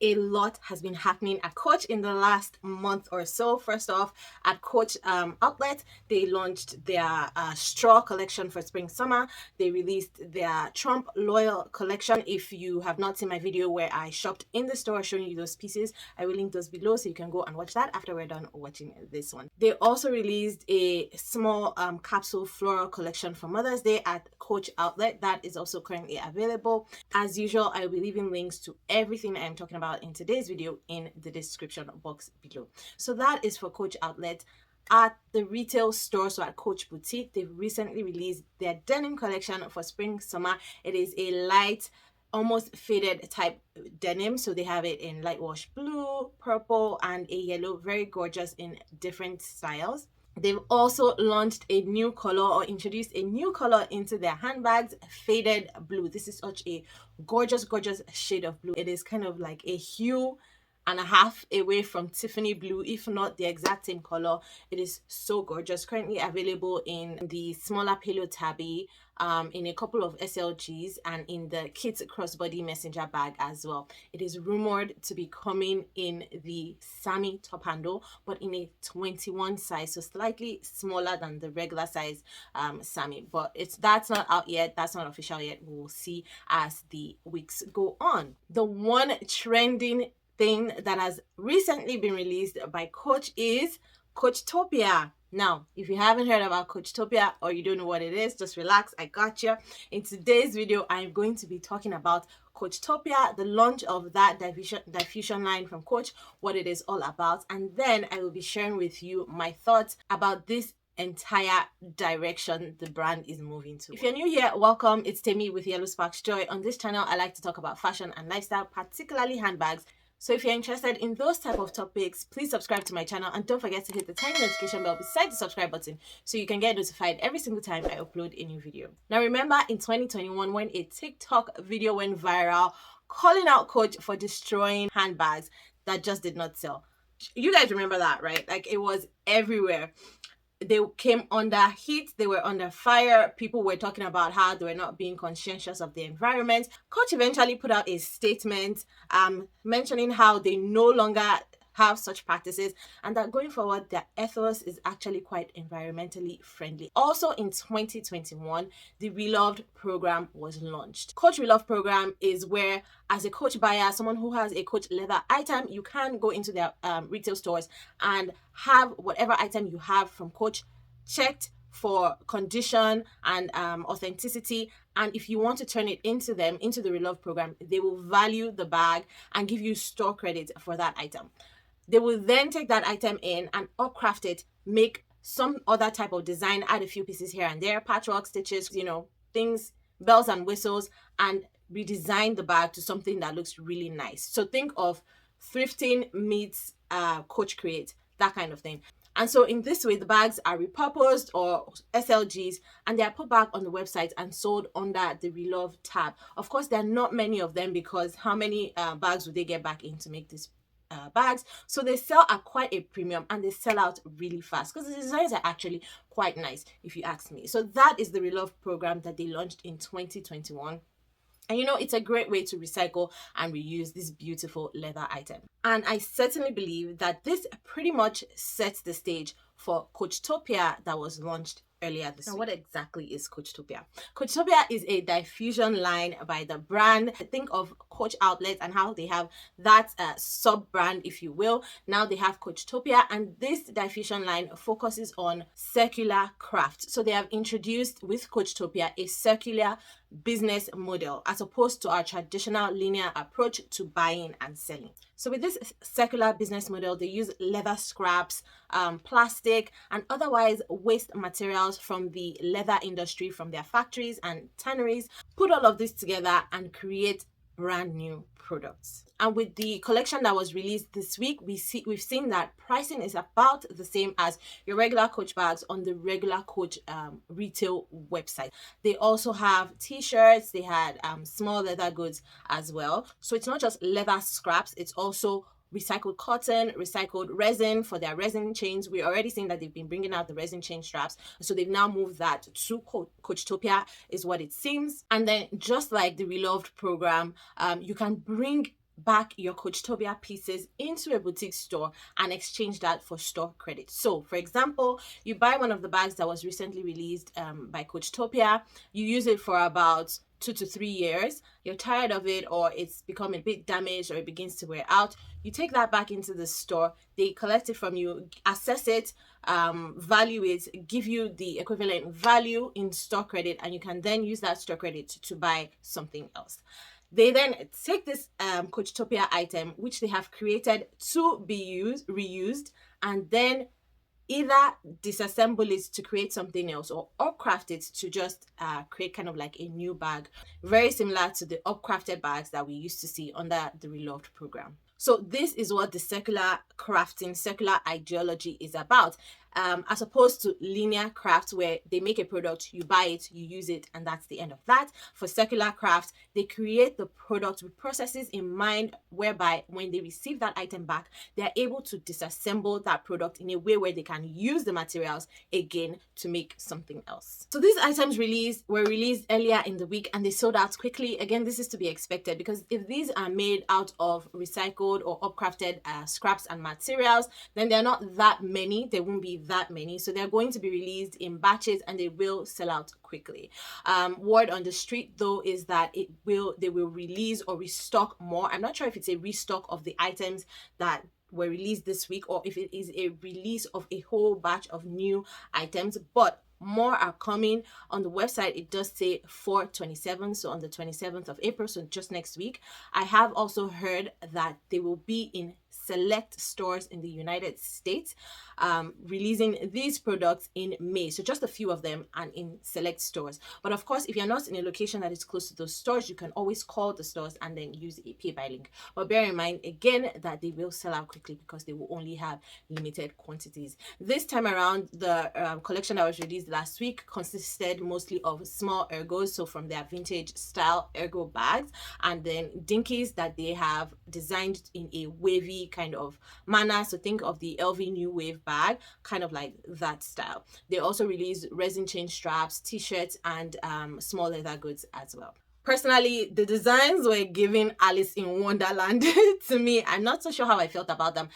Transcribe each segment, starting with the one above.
A lot has been happening at Coach in the last month or so. First off, at Coach outlet, they launched their straw collection for spring summer. They released their Trump Loyal collection. If you have not seen my video where I shopped in the store showing you those pieces, I will link those below so you can go and watch that after we're done watching this one. They also released a small capsule floral collection for Mother's Day at Coach outlet. That is also currently available. As usual, I will be leaving links to everything I'm talking about in today's video in the description box below. So that is for Coach outlet. At the retail store, so at Coach Boutique, they've recently released their denim collection for spring summer. It is a light, almost faded type denim, so they have it in light wash blue, purple, and a yellow. Very gorgeous in different styles. They've also launched a new color, or introduced a new color into their handbags, faded blue. This is such a gorgeous shade of blue. It is kind of like a hue and a half away from Tiffany blue, if not the exact same color. It is so gorgeous. Currently available in the smaller pillow tabby, in a couple of SLGs, and in the kids crossbody messenger bag as well. It is rumored to be coming in the Sammy top handle, but in a 21 size, so slightly smaller than the regular size Sammy. But that's not out yet. That's not official yet. We'll see as the weeks go on. The one trending thing that has recently been released by Coach is Coachtopia. Now, if you haven't heard about Coachtopia or you don't know what it is, just relax, I got you. In today's video, I'm going to be talking about Coachtopia, the launch of that diffusion line from Coach, what it is all about, and then I will be sharing with you my thoughts about this entire direction the brand is moving to. If you're new here, welcome. It's Temi with YellowSparksJoy. On this channel, I like to talk about fashion and lifestyle, particularly handbags. So if you're interested in those type of topics, please subscribe to my channel and don't forget to hit the tiny notification bell beside the subscribe button so you can get notified every single time I upload a new video. Now remember in 2021 when a TikTok video went viral calling out Coach for destroying handbags that just did not sell. You guys remember that, right? Like, it was everywhere. They came under heat, they were under fire. People were talking about how they were not being conscientious of the environment. Coach eventually put out a statement mentioning how they no longer have such practices and that going forward their ethos is actually quite environmentally friendly. Also in 2021, the Reloved program was launched. Coach Relove program is where, as a Coach buyer, someone who has a Coach leather item, you can go into their retail stores and have whatever item you have from Coach checked for condition and authenticity, and if you want to turn it into the Relove program, they will value the bag and give you store credit for that item. They will then take that item in and upcraft it, make some other type of design, add a few pieces here and there, patchwork, stitches, things, bells and whistles, and redesign the bag to something that looks really nice. So think of thrifting meets Coach Create, that kind of thing. And so in this way, the bags are repurposed or SLGs, and they are put back on the website and sold under the Relove tab. Of course, there are not many of them because how many bags would they get back in to make this bags? So they sell at quite a premium and they sell out really fast because the designs are actually quite nice if you ask me. So that is the Relove program that they launched in 2021. And it's a great way to recycle and reuse this beautiful leather item. And I certainly believe that this pretty much sets the stage for Coachtopia that was launched earlier this week. Now, what exactly is Coachtopia? Coachtopia is a diffusion line by the brand. Think of Coach outlets and how they have that sub-brand, if you will. Now they have Coachtopia, and this diffusion line focuses on circular craft. So they have introduced with Coachtopia a circular business model as opposed to our traditional linear approach to buying and selling. So with this circular business model, they use leather scraps, plastic, and otherwise waste materials from the leather industry, from their factories and tanneries, put all of this together and create brand new products. And with the collection that was released this week, we've seen that pricing is about the same as your regular Coach bags on the regular Coach retail website. They also have t-shirts, they had small leather goods as well. So it's not just leather scraps, it's also recycled cotton, recycled resin for their resin chains. We're already seeing that they've been bringing out the resin chain straps. So they've now moved that to Coachtopia is what it seems. And then just like the Reloved program, you can bring back your Coachtopia pieces into a boutique store and exchange that for store credit. So, for example, you buy one of the bags that was recently released by Coachtopia, you use it for about 2 to 3 years, you're tired of it, or it's become a bit damaged, or it begins to wear out, you take that back into the store, they collect it from you, assess it, value it, give you the equivalent value in store credit, and you can then use that store credit to buy something else. They then take this Coachtopia item, which they have created to be reused, and then either disassemble it to create something else, or upcraft it to just create kind of like a new bag, very similar to the upcrafted bags that we used to see under the Reloved program. So this is what the circular crafting, circular ideology is about. As opposed to linear craft, where they make a product, you buy it, you use it, and that's the end of that. For circular craft, they create the product with processes in mind, whereby when they receive that item back, they're able to disassemble that product in a way where they can use the materials again to make something else. So these items were released earlier in the week, and they sold out quickly. Again, this is to be expected, because if these are made out of recycled or upcrafted scraps and materials, then they're not that many. There won't be that many, so they're going to be released in batches, and they will sell out quickly. Word on the street though is that they will release or restock more. I'm not sure if it's a restock of the items that were released this week, or if it is a release of a whole batch of new items, but more are coming. On the website it does say 4/27, so on the 27th of April, so just next week. I have also heard that they will be in select stores in the United States, releasing these products in May. So just a few of them, and in select stores. But of course, if you're not in a location that is close to those stores, you can always call the stores and then use a pay by link. But bear in mind again that they will sell out quickly, because they will only have limited quantities. This time around, the collection that was released last week consisted mostly of small ergos, so from their vintage style ergo bags, and then dinkies that they have designed in a wavy kind of manner. So think of the LV New Wave bag, kind of like that style. They also released resin chain straps, t-shirts, and small leather goods as well. Personally, the designs were giving Alice in Wonderland to me. I'm not so sure how I felt about them.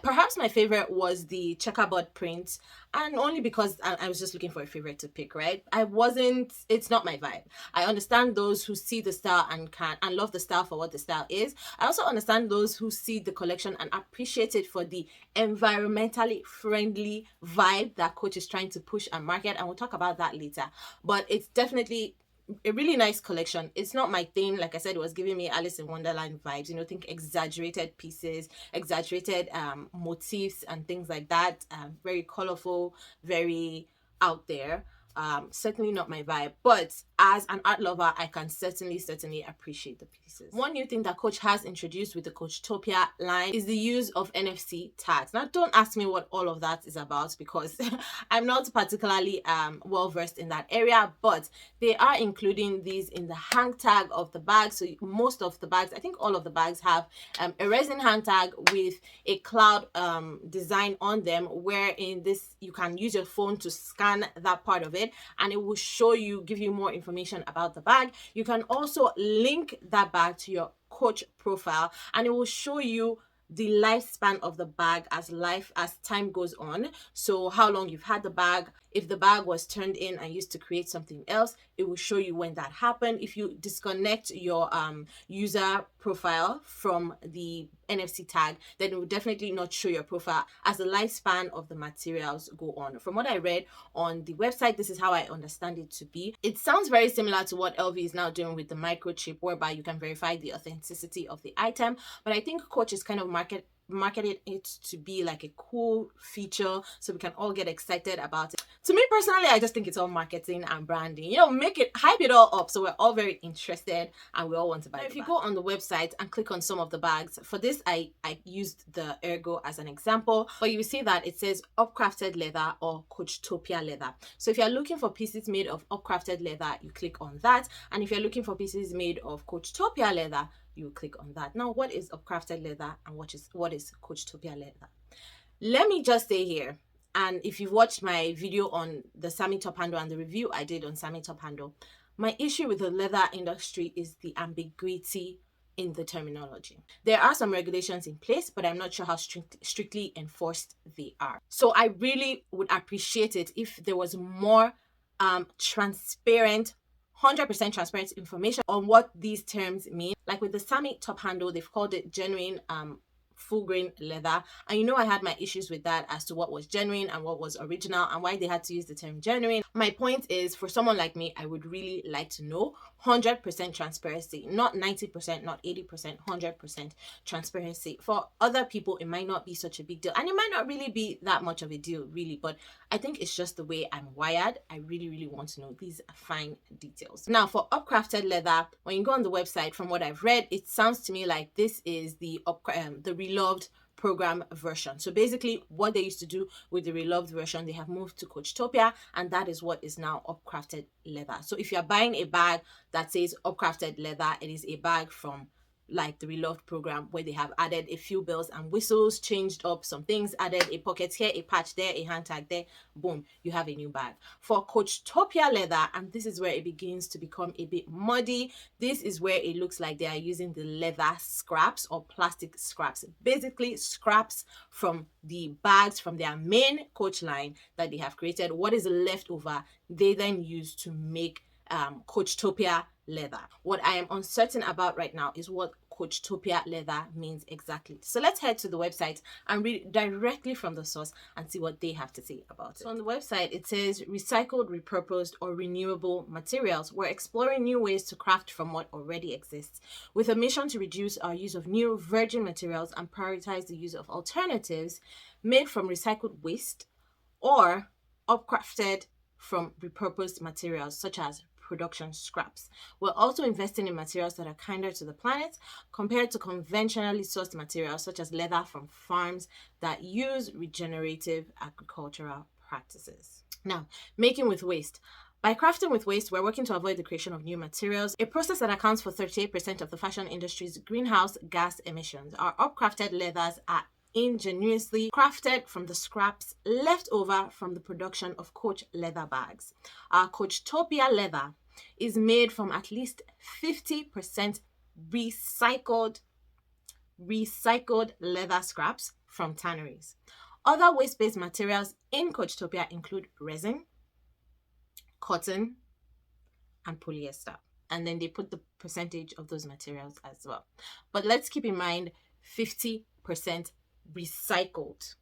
Perhaps my favorite was the checkerboard print, and only because I was just looking for a favorite to pick, right? It's not my vibe. I understand those who see the style and love the style for what the style is. I also understand those who see the collection and appreciate it for the environmentally friendly vibe that Coach is trying to push and market, and we'll talk about that later. But it's definitely a really nice collection. It's not my thing. Like I said, it was giving me Alice in Wonderland vibes, think exaggerated pieces, exaggerated motifs and things like that. Very colorful, very out there. Certainly not my vibe, but as an art lover, I can certainly appreciate the pieces. One new thing that Coach has introduced with the Coachtopia line is the use of NFC tags. Now, don't ask me what all of that is about, because I'm not particularly well versed in that area, but they are including these in the hang tag of the bag. So most of the bags, I think all of the bags, have a resin hang tag with a cloud design on them, where in this you can use your phone to scan that part of it, and it will give you more information about the bag. You can also link that bag to your Coach profile, and it will show you the lifespan of the bag as time goes on. So how long you've had the bag. If the bag was turned in and used to create something else, it will show you when that happened. If you disconnect your user profile from the NFC tag, then it will definitely not show your profile as the lifespan of the materials go on. From what I read on the website, this is how I understand it to be. It sounds very similar to what LV is now doing with the microchip, whereby you can verify the authenticity of the item. But I think Coach is kind of marketed it to be like a cool feature, so we can all get excited about it. To me personally, I just think it's all marketing and branding. Hype it all up, so we're all very interested and we all want to buy it. If you go on the website and click on some of the bags, for this I used the ergo as an example, but you will see that it says upcrafted leather or Coachtopia leather. So if you're looking for pieces made of upcrafted leather, you click on that, and if you're looking for pieces made of Coachtopia leather, you click on that. Now, what is upcrafted leather and what is Coachtopia leather? Let me just say here, and if you've watched my video on the Sammy Top Handle and the review I did on Sammy Top Handle, my issue with the leather industry is the ambiguity in the terminology. There are some regulations in place, but I'm not sure how strictly enforced they are. So I really would appreciate it if there was more transparent, 100% transparent information on what these terms mean. Like with the Sami top handle, they've called it genuine full grain leather, and you know I had my issues with that as to what was genuine and what was original and why they had to use the term genuine. My point is, for someone like me, I would really like to know 100% transparency, not 90%, not 80%, 100% transparency. For other people, it might not be such a big deal, and it might not really be that much of a deal, really, but I think it's just the way I'm wired. I really, really want to know these fine details. Now, for upcrafted leather, when you go on the website, from what I've read, it sounds to me like this is the Reloved program version. So basically what they used to do with the Reloved version, they have moved to Coachtopia, and that is what is now upcrafted leather. So if you're buying a bag that says upcrafted leather, it is a bag from like the Reloved program, where they have added a few bells and whistles, changed up some things, added a pocket here, a patch there, a hand tag there, boom, you have a new bag. For Coachtopia leather, and this is where it begins to become a bit muddy, this is where it looks like they are using the leather scraps or plastic scraps, basically scraps from the bags from their main Coach line that they have created. What is left over, they then use to make Coachtopia leather. What I am uncertain about right now is what Coachtopia leather means exactly. So let's head to the website and read directly from the source and see what they have to say about it. So on the website, it says recycled, repurposed, or renewable materials. We're exploring new ways to craft from what already exists, with a mission to reduce our use of new virgin materials and prioritize the use of alternatives made from recycled waste or upcrafted from repurposed materials such as production scraps. We're also investing in materials that are kinder to the planet compared to conventionally sourced materials such as leather from farms that use regenerative agricultural practices. Now, making with waste. By crafting with waste, we're working to avoid the creation of new materials, a process that accounts for 38% of the fashion industry's greenhouse gas emissions. Our upcrafted leathers are ingeniously crafted from the scraps left over from the production of Coach leather bags. Our Coachtopia leather is made from at least 50% recycled leather scraps from tanneries. Other waste-based materials in Coachtopia include resin, cotton, and polyester. And then they put the percentage of those materials as well. But let's keep in mind 50% recycled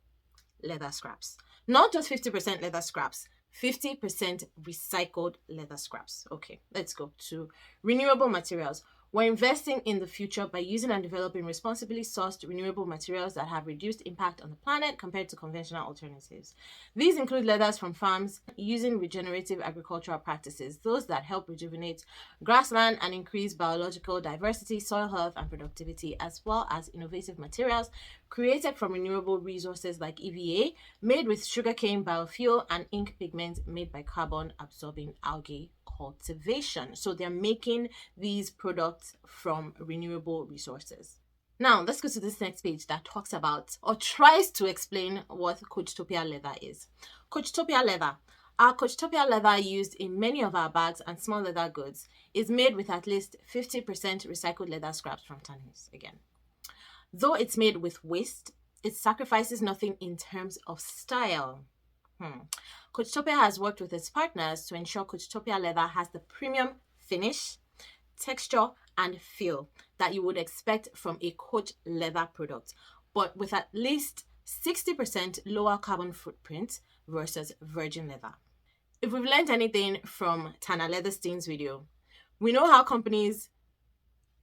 leather scraps. Not just 50% leather scraps, 50% recycled leather scraps. Okay, let's go to renewable materials. We're investing in the future by using and developing responsibly sourced renewable materials that have reduced impact on the planet compared to conventional alternatives. These include leathers from farms using regenerative agricultural practices, those that help rejuvenate grassland and increase biological diversity, soil health, and productivity, as well as innovative materials created from renewable resources like EVA, made with sugarcane biofuel, and ink pigments made by carbon-absorbing algae cultivation. So they're making these products from renewable resources. Now, let's go to this next page that talks about or tries to explain what Coachtopia leather is. Coachtopia leather. Our Coachtopia leather used in many of our bags and small leather goods is made with at least 50% recycled leather scraps from tanneries again. Though it's made with waste, it sacrifices nothing in terms of style. Coachtopia has worked with its partners to ensure Coachtopia leather has the premium finish, texture, and feel that you would expect from a Coach leather product, but with at least 60% lower carbon footprint versus virgin leather. If we've learned anything from Tana Leatherstein's video, we know how companies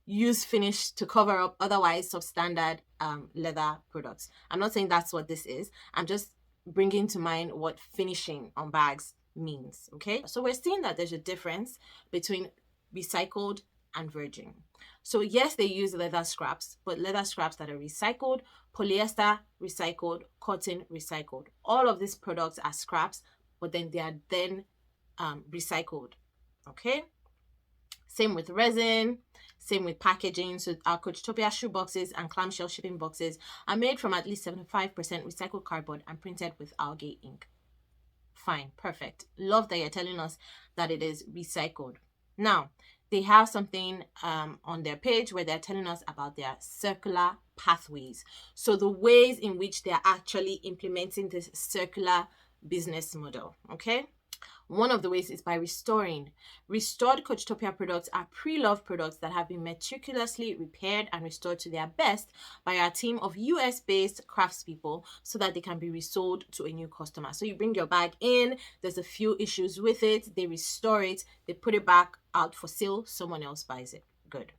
use finish to cover up otherwise substandard leather products. I'm not saying that's what this is. I'm just bringing to mind what finishing on bags means, okay? So we're seeing that there's a difference between recycled and virgin. So yes, they use leather scraps, but leather scraps that are recycled, polyester recycled, cotton recycled. All of these products are scraps, but then they are then recycled, okay? Same with resin, same with packaging. So our Coachtopia shoe boxes and clamshell shipping boxes are made from at least 75% recycled cardboard and printed with algae ink. Fine, perfect. Love that you're telling us that it is recycled. Now, they have something on their page where they're telling us about their circular pathways. So the ways in which they're actually implementing this circular business model. Okay. One of the ways is by restoring. Restored Coachtopia products are pre-loved products that have been meticulously repaired and restored to their best by our team of US-based craftspeople so that they can be resold to a new customer. So you bring your bag in, there's a few issues with it, they restore it, they put it back out for sale, someone else buys it. Good.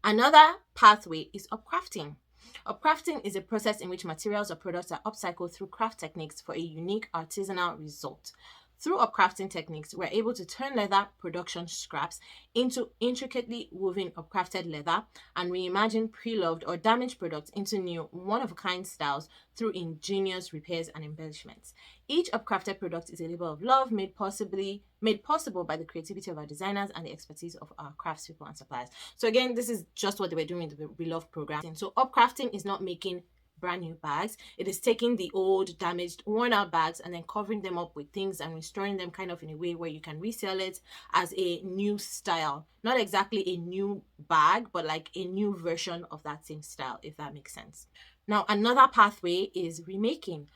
Another pathway is upcrafting. Upcrafting is a process in which materials or products are upcycled through craft techniques for a unique artisanal result. Through upcrafting techniques, we're able to turn leather production scraps into intricately woven upcrafted leather and reimagine pre-loved or damaged products into new one-of-a-kind styles through ingenious repairs and embellishments. Each upcrafted product is a labor of love made possible by the creativity of our designers and the expertise of our craftspeople and suppliers. So again, this is just what they were doing in the Relove program. So upcrafting is not making brand new bags. It is taking the old, damaged, worn out bags and then covering them up with things and restoring them kind of in a way where you can resell it as a new style. Not exactly a new bag, but like a new version of that same style, if that makes sense. Now, another pathway is remaking.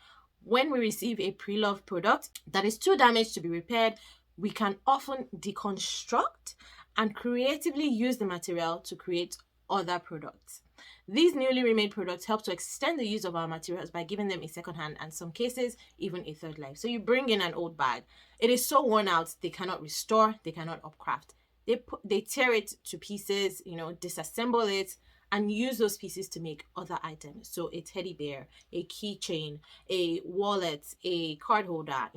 When we receive a pre-loved product that is too damaged to be repaired, we can often deconstruct and creatively use the material to create other products. These newly remade products help to extend the use of our materials by giving them a second hand and, in some cases, even a third life. So you bring in an old bag. It is so worn out, they cannot restore, they cannot upcraft. They tear it to pieces, disassemble it, and use those pieces to make other items. So a teddy bear, a keychain, a wallet, a card holder,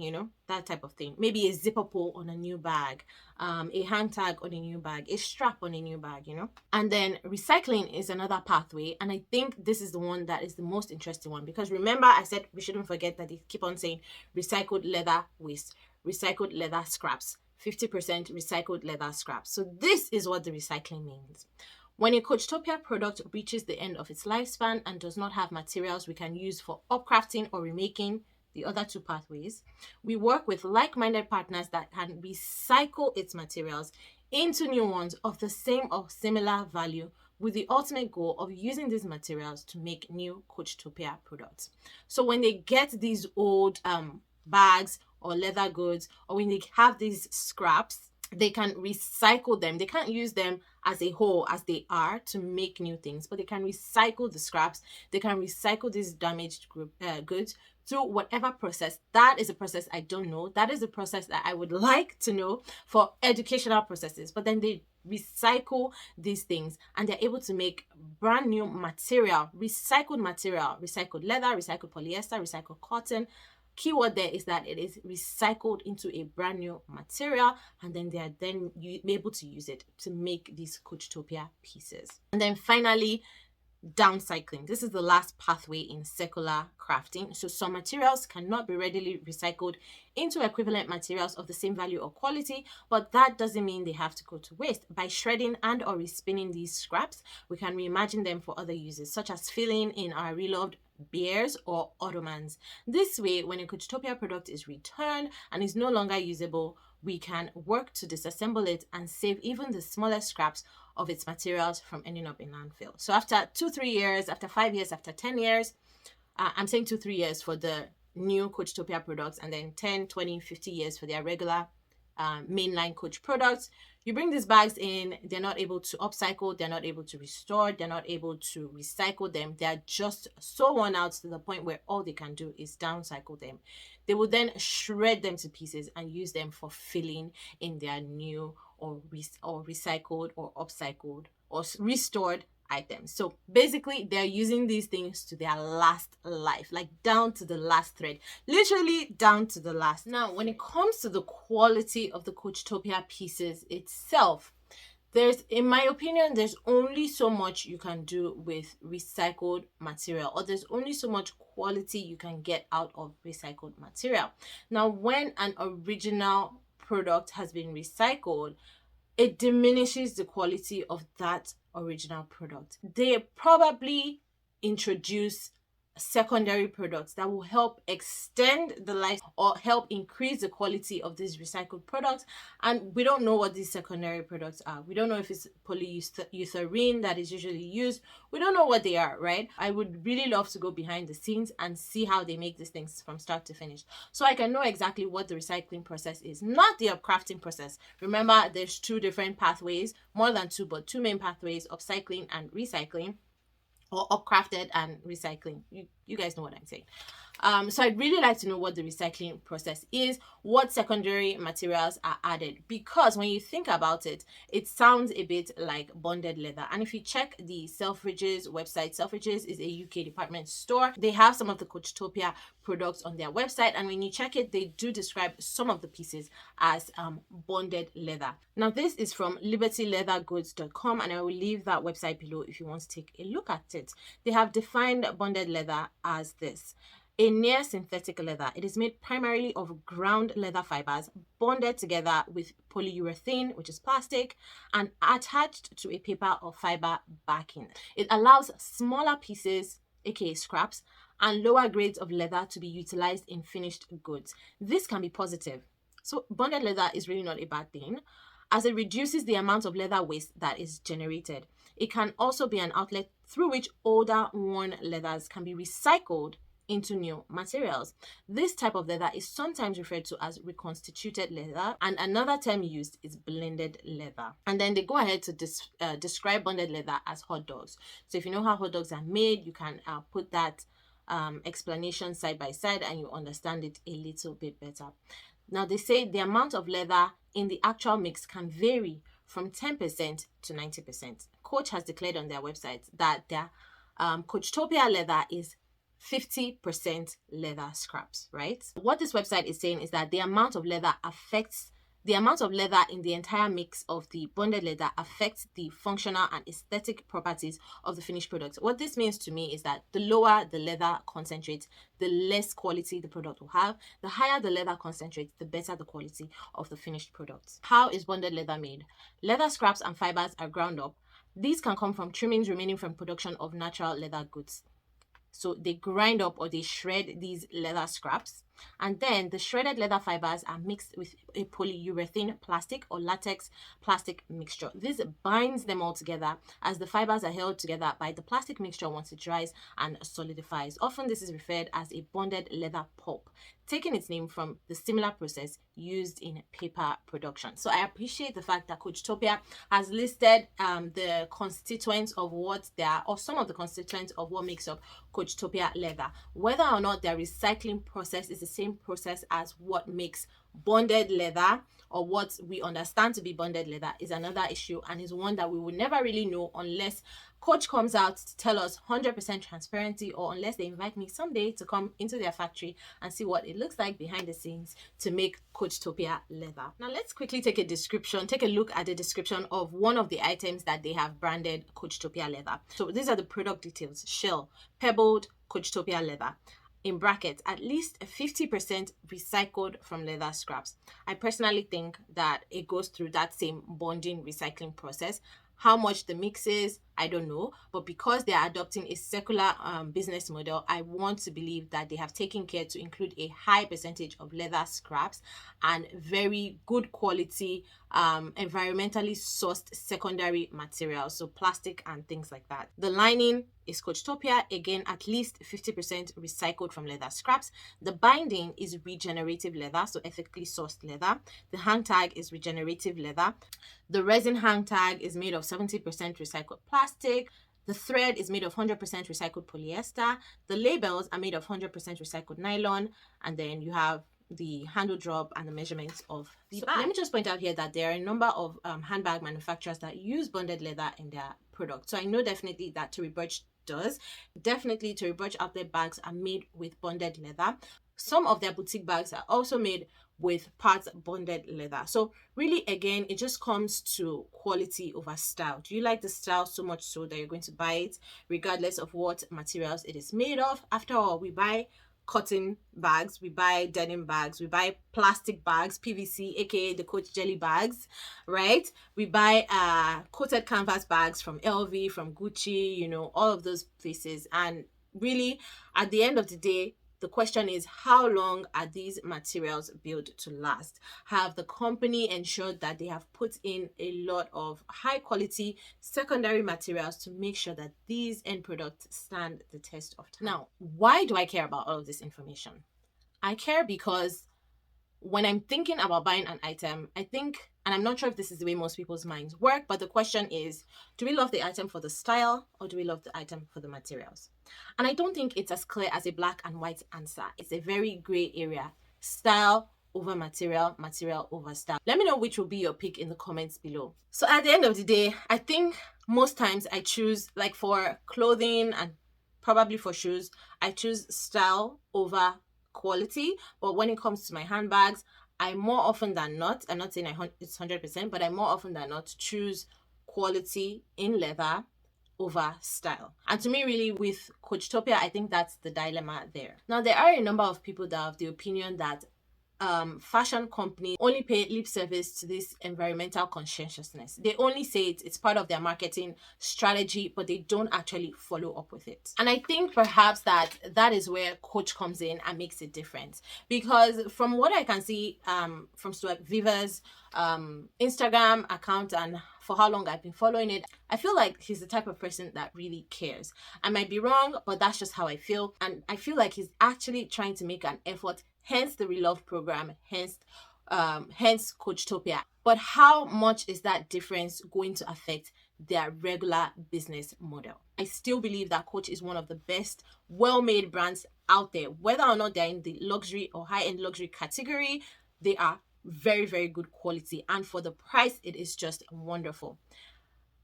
that type of thing. Maybe a zipper pull on a new bag, a hang tag on a new bag, a strap on a new bag, And then recycling is another pathway. And I think this is the one that is the most interesting one, because remember I said we shouldn't forget that they keep on saying recycled leather waste, recycled leather scraps, 50% recycled leather scraps. So this is what the recycling means. When a Coachtopia product reaches the end of its lifespan and does not have materials we can use for upcrafting or remaking, the other two pathways, we work with like-minded partners that can recycle its materials into new ones of the same or similar value, with the ultimate goal of using these materials to make new Coachtopia products. So when they get these old bags or leather goods, or when they have these scraps, they can recycle them. They can't use them as a whole as they are to make new things, but they can recycle the scraps. They can recycle these damaged goods through whatever process. That is a process I don't know. That is a process that I would like to know for educational processes. But then they recycle these things and they're able to make brand new material, recycled leather, recycled polyester, recycled cotton. Keyword there is that it is recycled into a brand new material, and then they are then able to use it to make these Coachtopia pieces. And then finally, downcycling. This is the last pathway in circular crafting. So some materials cannot be readily recycled into equivalent materials of the same value or quality, but that doesn't mean they have to go to waste. By shredding and or respinning these scraps, we can reimagine them for other uses, such as filling in our reloved bears or ottomans. This way, when a Coachtopia product is returned and is no longer usable, we can work to disassemble it and save even the smallest scraps of its materials from ending up in landfill. So after 2-3 years, after 5 years, after 10 years, I'm saying 2-3 years for the new Coachtopia products, and then 10, 20, 50 years for their regular mainline Coach products. You bring these bags in, they're not able to upcycle, they're not able to restore, they're not able to recycle them. They're just so worn out to the point where all they can do is downcycle them. They will then shred them to pieces and use them for filling in their new or recycled or upcycled or restored items. So basically, they're using these things to their last life, like down to the last thread, literally down to the last. Now, when it comes to the quality of the Coachtopia pieces itself, in my opinion, there's only so much you can do with recycled material, or there's only so much quality you can get out of recycled material. Now, when an original product has been recycled, it diminishes the quality of that original product. They probably introduce secondary products that will help extend the life or help increase the quality of these recycled products. And we don't know what these secondary products are. We don't know if it's polyurethane that is usually used. We don't know what they are, right? I would really love to go behind the scenes and see how they make these things from start to finish, so I can know exactly what the recycling process is, not the upcrafting process. Remember, there's two different pathways, more than two, but two main pathways: upcycling and recycling, or upcrafted and recycling. You guys know what I'm saying. So I'd really like to know what the recycling process is, what secondary materials are added, because when you think about it, it sounds a bit like bonded leather. And if you check the Selfridges website, Selfridges is a UK department store. They have some of the Coachtopia products on their website, and when you check it, they do describe some of the pieces as bonded leather. Now, this is from libertyleathergoods.com, and I will leave that website below if you want to take a look at it. They have defined bonded leather as this: a near synthetic leather. It is made primarily of ground leather fibers bonded together with polyurethane, which is plastic, and attached to a paper or fiber backing. It allows smaller pieces, aka scraps, and lower grades of leather to be utilized in finished goods. This can be positive. So bonded leather is really not a bad thing, as it reduces the amount of leather waste that is generated. It can also be an outlet through which older worn leathers can be recycled into new materials. This type of leather is sometimes referred to as reconstituted leather, and another term used is blended leather. And then they go ahead to describe bonded leather as hot dogs. So if you know how hot dogs are made, you can put that explanation side by side and you understand it a little bit better. Now, they say the amount of leather in the actual mix can vary from 10% to 90%. Coach has declared on their website that their Coachtopia leather is 50% leather scraps, right? What this website is saying is that the amount of leather in the entire mix of the bonded leather affects the functional and aesthetic properties of the finished product. What this means to me is that the lower the leather concentrate, the less quality the product will have. The higher the leather concentrate, the better the quality of the finished product. How is bonded leather made? Leather scraps and fibers are ground up. These can come from trimmings remaining from production of natural leather goods. So they grind up or they shred these leather scraps, and then the shredded leather fibers are mixed with a polyurethane plastic or latex plastic mixture. This binds them all together, as the fibers are held together by the plastic mixture once it dries and solidifies. Often this is referred as a bonded leather pulp, taking its name from the similar process used in paper production. So I appreciate the fact that Coachtopia has listed the constituents of what they are, or some of the constituents of what makes up Coachtopia leather. Whether or not their recycling process is the same process as what makes bonded leather, or what we understand to be bonded leather, is another issue, and is one that we will never really know unless Coach comes out to tell us 100% transparency, or unless they invite me someday to come into their factory and see what it looks like behind the scenes to make Coachtopia leather. Now let's quickly take a look at the description of one of the items that they have branded Coachtopia leather. So these are the product details: shell, pebbled Coachtopia leather. In brackets, at least 50% recycled from leather scraps. I personally think that it goes through that same bonding recycling process. How much the mix is, I don't know, but because they are adopting a circular business model, I want to believe that they have taken care to include a high percentage of leather scraps and very good quality environmentally sourced secondary materials, so plastic and things like that. The lining is Coachtopia, again at least 50% recycled from leather scraps. The binding is regenerative leather, so ethically sourced leather. The hang tag is regenerative leather. The resin hang tag is made of 70% recycled plastic. The thread is made of 100% recycled polyester. The labels are made of 100% recycled nylon. And then you have the handle drop and the measurements of the bag. Let me just point out here that there are a number of handbag manufacturers that use bonded leather in their product. So I know definitely that Tory Burch does. Definitely Tory Burch outlet bags are made with bonded leather. Some of their boutique bags are also made with parts bonded leather. So really, again, it just comes to quality over style. Do you like the style so much so that you're going to buy it regardless of what materials it is made of? After all, we buy cotton bags, we buy denim bags, we buy plastic bags, PVC, aka the Coach jelly bags, right? We buy coated canvas bags from LV, from Gucci, you know, all of those places. And really, at the end of the day, the question is, how long are these materials built to last? Have the company ensured that they have put in a lot of high quality secondary materials to make sure that these end products stand the test of time? Now, why do I care about all of this information? I care because when I'm thinking about buying an item, I think, and I'm not sure if this is the way most people's minds work, but the question is, do we love the item for the style or do we love the item for the materials? And I don't think it's as clear as a black and white answer. It's a very gray area. Style over material, material over style. Let me know which will be your pick in the comments below. So at the end of the day, I think most times I choose, like for clothing and probably for shoes, I choose style over quality. But when it comes to my handbags, I more often than not, I'm not saying it's 100%, but I more often than not choose quality in leather over style. And to me, really, with Coachtopia, I think that's the dilemma there. Now, there are a number of people that have the opinion that fashion companies only pay lip service to this environmental conscientiousness. They only say it's part of their marketing strategy, but they don't actually follow up with it. And I think perhaps that is where Coach comes in and makes a difference. Because from what I can see from Stuart Viva's Instagram account and for how long I've been following it, I feel like he's the type of person that really cares. I might be wrong, but that's just how I feel. And I feel like he's actually trying to make an effort, hence the Relove program, hence Coachtopia. But how much is that difference going to affect their regular business model? I still believe that Coach is one of the best well-made brands out there. Whether or not they're in the luxury or high-end luxury category, they are very, very good quality. And for the price, it is just wonderful.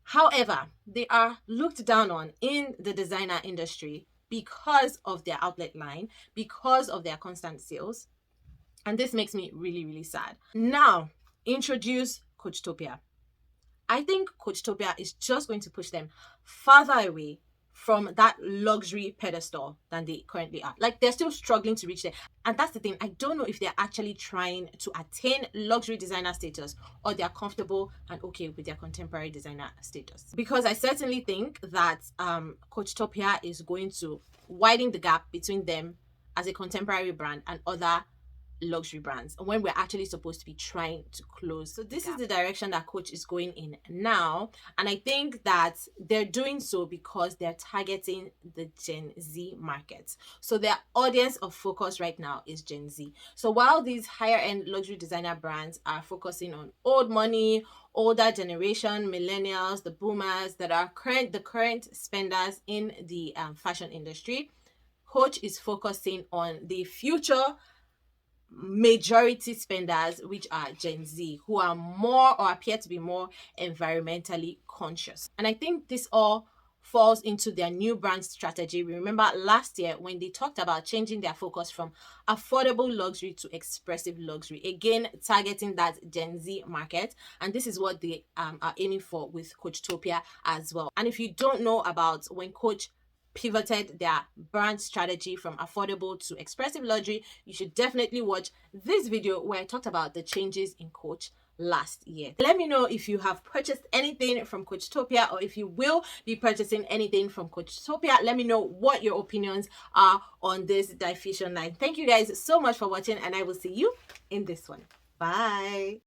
However, they are looked down on in the designer industry because of their outlet line, because of their constant sales. And this makes me really, really sad. Now, introduce Coachtopia. I think Coachtopia is just going to push them farther away from that luxury pedestal than they currently are. Like, they're still struggling to reach there. And that's the thing. I don't know if they're actually trying to attain luxury designer status or they're comfortable and okay with their contemporary designer status. Because I certainly think that Coachtopia is going to widen the gap between them as a contemporary brand and other luxury brands when we're actually supposed to be trying to close. So this is the direction that Coach is going in now, and I think that they're doing so because they're targeting the Gen Z market. So their audience of focus right now is Gen Z. So while these higher end luxury designer brands are focusing on old money, older generation, millennials, the boomers that are the current spenders in the fashion industry, Coach is focusing on the future majority spenders, which are Gen Z, who are more or appear to be more environmentally conscious. And I think this all falls into their new brand strategy. Remember last year when they talked about changing their focus from affordable luxury to expressive luxury, again targeting that Gen Z market. And this is what they are aiming for with Coachtopia as well. And if you don't know about when Coach pivoted their brand strategy from affordable to expressive luxury, you should definitely watch this video where I talked about the changes in Coach last year. Let me know if you have purchased anything from Coachtopia or if you will be purchasing anything from Coachtopia. Let me know what your opinions are on this diffusion line. Thank you guys so much for watching, and I will see you in this one. Bye.